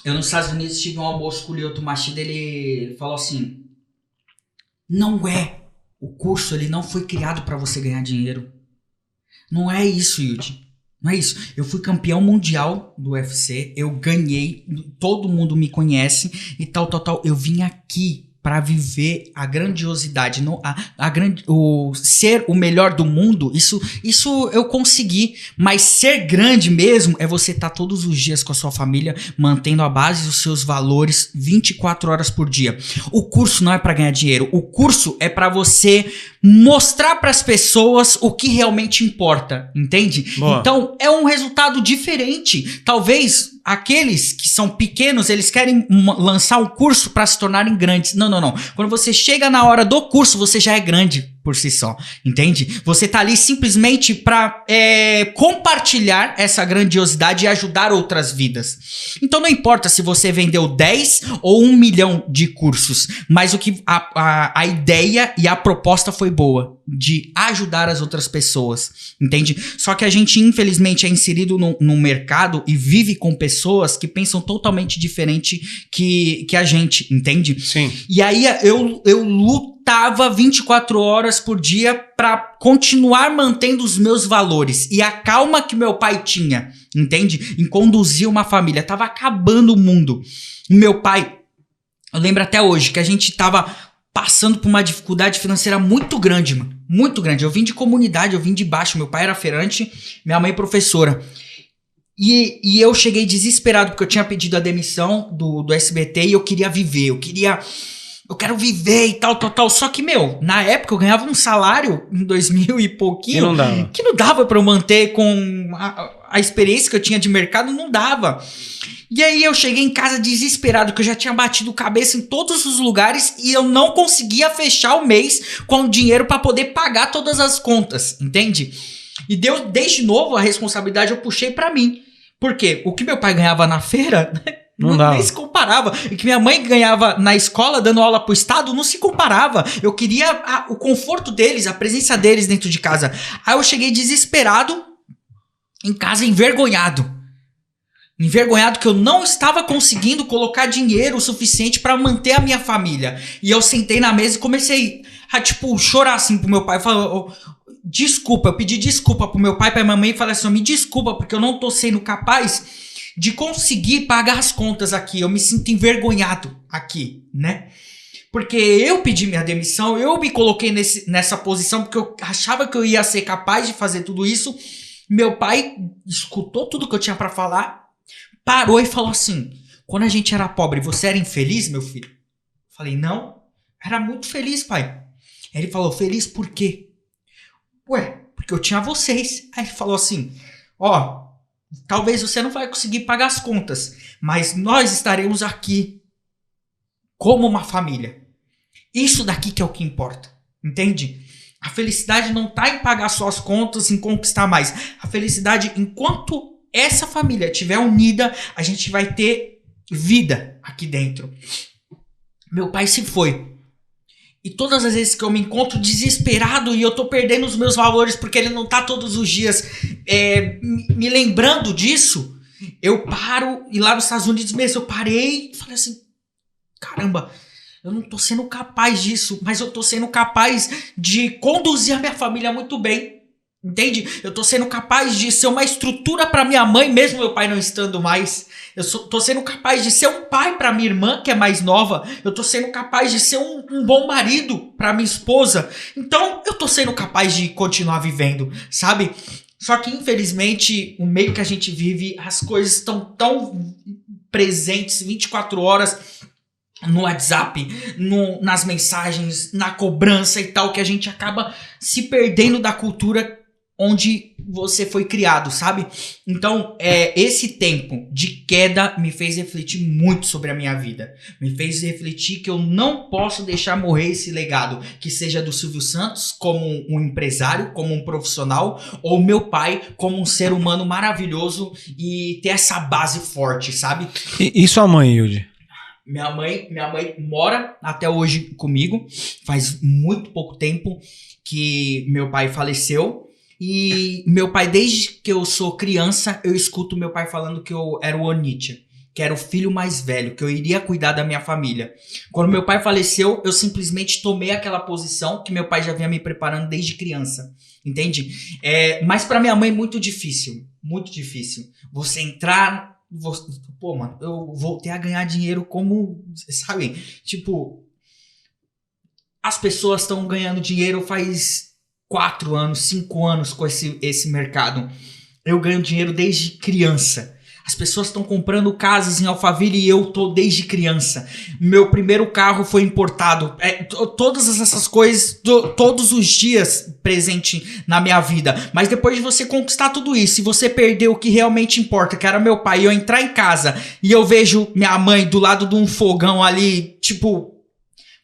Eu nos Estados Unidos tive um almoço com o Lyoto Machida, ele falou assim, o curso ele não foi criado pra você ganhar dinheiro. Não é isso, Yudi. Não é isso. Eu fui campeão mundial do UFC, eu ganhei, todo mundo me conhece e tal. Eu vim aqui pra viver a grandiosidade, o ser o melhor do mundo, isso eu consegui, mas ser grande mesmo é você estar todos os dias com a sua família, mantendo a base dos seus valores 24 horas por dia. O curso não é pra ganhar dinheiro, o curso é pra você mostrar pras pessoas o que realmente importa, entende? Boa. Então é um resultado diferente. Talvez aqueles que são pequenos, eles querem lançar um curso para se tornarem grandes. Não. Quando você chega na hora do curso, você já é grande por si só, entende? Você tá ali simplesmente para compartilhar essa grandiosidade e ajudar outras vidas. Então não importa se você vendeu 10 ou 1 milhão de cursos, mas o que a ideia e a proposta foi boa, de ajudar as outras pessoas, entende? Só que a gente infelizmente é inserido num mercado e vive com pessoas que pensam totalmente diferente que a gente, entende? Sim. E aí eu lutava 24 horas por dia pra continuar mantendo os meus valores e a calma que meu pai tinha, entende? Em conduzir uma família. Tava acabando o mundo. Meu pai, eu lembro até hoje que a gente tava passando por uma dificuldade financeira muito grande, mano. Muito grande. Eu vim de comunidade, eu vim de baixo. Meu pai era feirante, minha mãe professora. E eu cheguei desesperado porque eu tinha pedido a demissão do SBT e eu queria viver, eu quero viver e tal. Só que, na época eu ganhava um salário em 2000 e pouquinho que não dava pra eu manter com a experiência que eu tinha de mercado, não dava. E aí eu cheguei em casa desesperado, que eu já tinha batido cabeça em todos os lugares e eu não conseguia fechar o mês com dinheiro pra poder pagar todas as contas, entende? E desde novo a responsabilidade eu puxei pra mim. Por quê? O que meu pai ganhava na feira nem se comparava. O que minha mãe ganhava na escola, dando aula pro estado, não se comparava. Eu queria o conforto deles, a presença deles dentro de casa. Aí eu cheguei desesperado em casa, envergonhado que eu não estava conseguindo colocar dinheiro suficiente pra manter a minha família. E eu sentei na mesa e comecei a, chorar assim pro meu pai. Falei, desculpa, eu pedi desculpa pro meu pai e pra minha mãe e falei assim, me desculpa porque eu não tô sendo capaz de conseguir pagar as contas aqui. Eu me sinto envergonhado aqui, né? Porque eu pedi minha demissão, eu me coloquei nessa posição porque eu achava que eu ia ser capaz de fazer tudo isso. Meu pai escutou tudo que eu tinha pra falar, parou e falou assim, quando a gente era pobre, você era infeliz, meu filho? Eu falei, não, era muito feliz, pai. Aí ele falou, feliz por quê? Ué, porque eu tinha vocês. Aí ele falou assim, talvez você não vai conseguir pagar as contas, mas nós estaremos aqui como uma família. Isso daqui que é o que importa, entende? A felicidade não tá em pagar só as contas, em conquistar mais. A felicidade, enquanto essa família estiver unida, a gente vai ter vida aqui dentro. Meu pai se foi. E todas as vezes que eu me encontro desesperado e eu tô perdendo os meus valores porque ele não tá todos os dias me lembrando disso, eu paro, e lá nos Estados Unidos mesmo, eu parei e falei assim, caramba, eu não tô sendo capaz disso, mas eu tô sendo capaz de conduzir a minha família muito bem. Entende? Eu tô sendo capaz de ser uma estrutura pra minha mãe, mesmo meu pai não estando mais. Tô sendo capaz de ser um pai pra minha irmã, que é mais nova. Eu tô sendo capaz de ser um bom marido pra minha esposa. Então, eu tô sendo capaz de continuar vivendo, sabe? Só que, infelizmente, o meio que a gente vive, as coisas estão tão presentes 24 horas no WhatsApp, nas mensagens, na cobrança e tal, que a gente acaba se perdendo da cultura onde você foi criado, sabe? Então, esse tempo de queda me fez refletir muito sobre a minha vida. Me fez refletir que eu não posso deixar morrer esse legado, que seja do Silvio Santos como um empresário, como um profissional, ou meu pai como um ser humano maravilhoso e ter essa base forte, sabe? E sua mãe, Yudi? Minha mãe mora até hoje comigo. Faz muito pouco tempo que meu pai faleceu. E meu pai, desde que eu sou criança, eu escuto meu pai falando que eu era o Onitsha, que era o filho mais velho, que eu iria cuidar da minha família. Quando meu pai faleceu, eu simplesmente tomei aquela posição que meu pai já vinha me preparando desde criança, entende? Mas pra minha mãe, muito difícil. Você entrar... Pô, mano, eu voltei a ganhar dinheiro como... Sabe? Tipo... As pessoas estão ganhando dinheiro faz 4 anos, 5 anos com esse mercado. Eu ganho dinheiro desde criança. As pessoas estão comprando casas em Alphaville e eu tô desde criança. Meu primeiro carro foi importado. Todas essas coisas, todos os dias presente na minha vida. Mas depois de você conquistar tudo isso, se você perder o que realmente importa, que era meu pai, e eu entrar em casa e eu vejo minha mãe do lado de um fogão ali, tipo,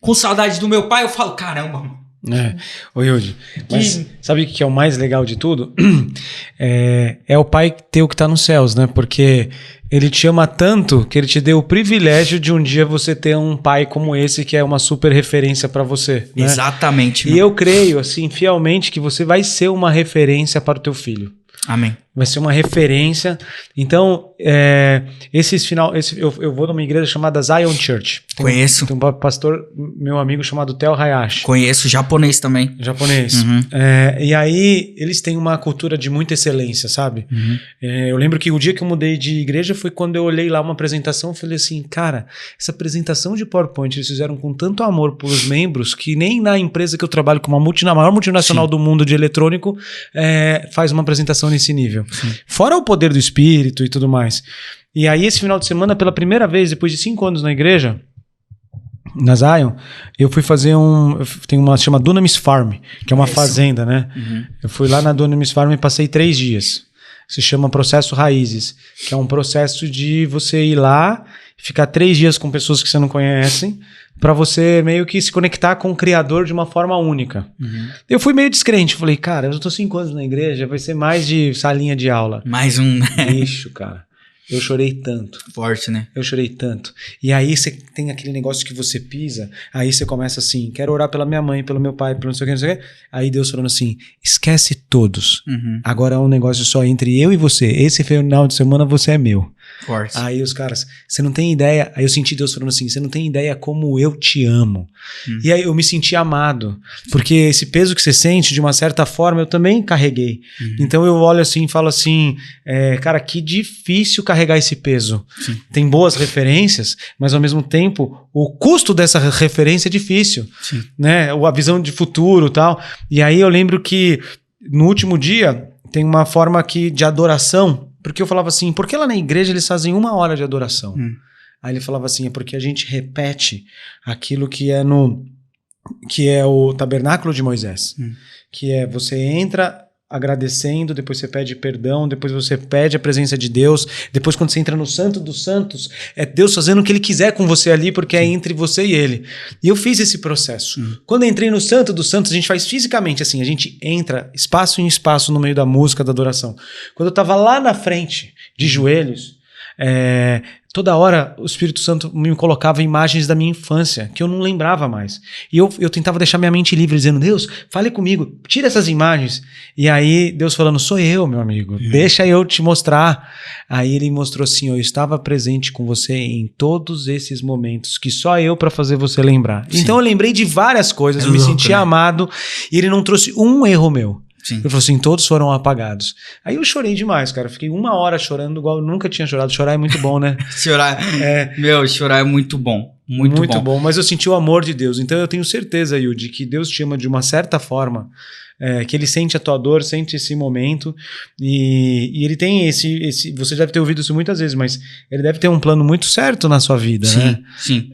com saudade do meu pai, eu falo, caramba, mano. Ô Yudi, mas sabe o que é o mais legal de tudo? É o pai teu que tá nos céus, né? Porque ele te ama tanto que ele te deu o privilégio de um dia você ter um pai como esse, que é uma super referência pra você, né? Exatamente. E eu creio, assim, fielmente que você vai ser uma referência para o teu filho. Amém. Vai ser uma referência. Então, eu vou numa igreja chamada Zion Church. Conheço. Tem um pastor, meu amigo, chamado Tel Hayashi. Conheço, japonês também. Japonês. Uhum. E aí, eles têm uma cultura de muita excelência, sabe? Uhum. Eu lembro que o dia que eu mudei de igreja foi quando eu olhei lá uma apresentação e falei assim, cara, essa apresentação de PowerPoint eles fizeram com tanto amor pelos membros que nem na empresa que eu trabalho, com a maior multinacional do mundo de eletrônico, faz uma apresentação nesse nível. Sim. Fora o poder do espírito e tudo mais. E aí, esse final de semana, pela primeira vez, depois de 5 anos na igreja, na Zion, eu fui fazer tem uma chama Dunamis Farm, que é uma fazenda, né? Uhum. Eu fui lá na Dunamis Farm e passei 3 dias. Se chama Processo Raízes, que é um processo de você ir lá, ficar 3 dias com pessoas que você não conhece, para você meio que se conectar com o Criador de uma forma única. Uhum. Eu fui meio descrente, falei, cara, eu tô 5 anos na igreja, vai ser mais de salinha de aula. Mais um... Bicho, cara. Eu chorei tanto. Forte, né? Eu chorei tanto. E aí você tem aquele negócio que você pisa, aí você começa assim, quero orar pela minha mãe, pelo meu pai, pelo não sei o que, não sei o que. Aí Deus falando assim, esquece todos. Uhum. Agora é um negócio só entre eu e você. Esse final de semana você é meu. Forte. Aí os caras, você não tem ideia. Aí eu senti Deus falando assim, você não tem ideia como eu te amo. E aí eu me senti amado. Porque esse peso que você sente, de uma certa forma, eu também carreguei. Então eu olho assim e falo assim, cara, que difícil carregar esse peso. Sim. Tem boas referências, mas ao mesmo tempo o custo dessa referência é difícil. Sim. Né? A visão de futuro e tal. E aí eu lembro que no último dia tem uma forma aqui de adoração. Porque eu falava assim, por que lá na igreja eles fazem 1 hora de adoração? Aí ele falava assim, é porque a gente repete aquilo que é o tabernáculo de Moisés. Que é, você entra agradecendo, depois você pede perdão, depois você pede a presença de Deus, depois quando você entra no Santo dos Santos, é Deus fazendo o que Ele quiser com você ali, porque é entre você e Ele. E eu fiz esse processo. Quando eu entrei no Santo dos Santos, a gente faz fisicamente assim, a gente entra espaço em espaço no meio da música, da adoração. Quando eu estava lá na frente, de joelhos, toda hora o Espírito Santo me colocava imagens da minha infância, que eu não lembrava mais. E eu tentava deixar minha mente livre, dizendo, Deus, fale comigo, tira essas imagens. E aí Deus falando, sou eu, meu amigo, deixa eu te mostrar. Aí ele mostrou assim, eu estava presente com você em todos esses momentos, que só eu para fazer você lembrar. Sim. Então eu lembrei de várias coisas, eu me senti amado, e ele não trouxe um erro meu. Sim. Ele falou assim, todos foram apagados. Aí eu chorei demais, cara. Fiquei 1 hora chorando, igual eu nunca tinha chorado. Chorar é muito bom, né? chorar é muito bom. Muito bom. Mas eu senti o amor de Deus. Então eu tenho certeza, Yudi, que Deus te ama de uma certa forma, que Ele sente a tua dor, sente esse momento. E Ele tem esse... Você deve ter ouvido isso muitas vezes, mas Ele deve ter um plano muito certo na sua vida, né? Sim.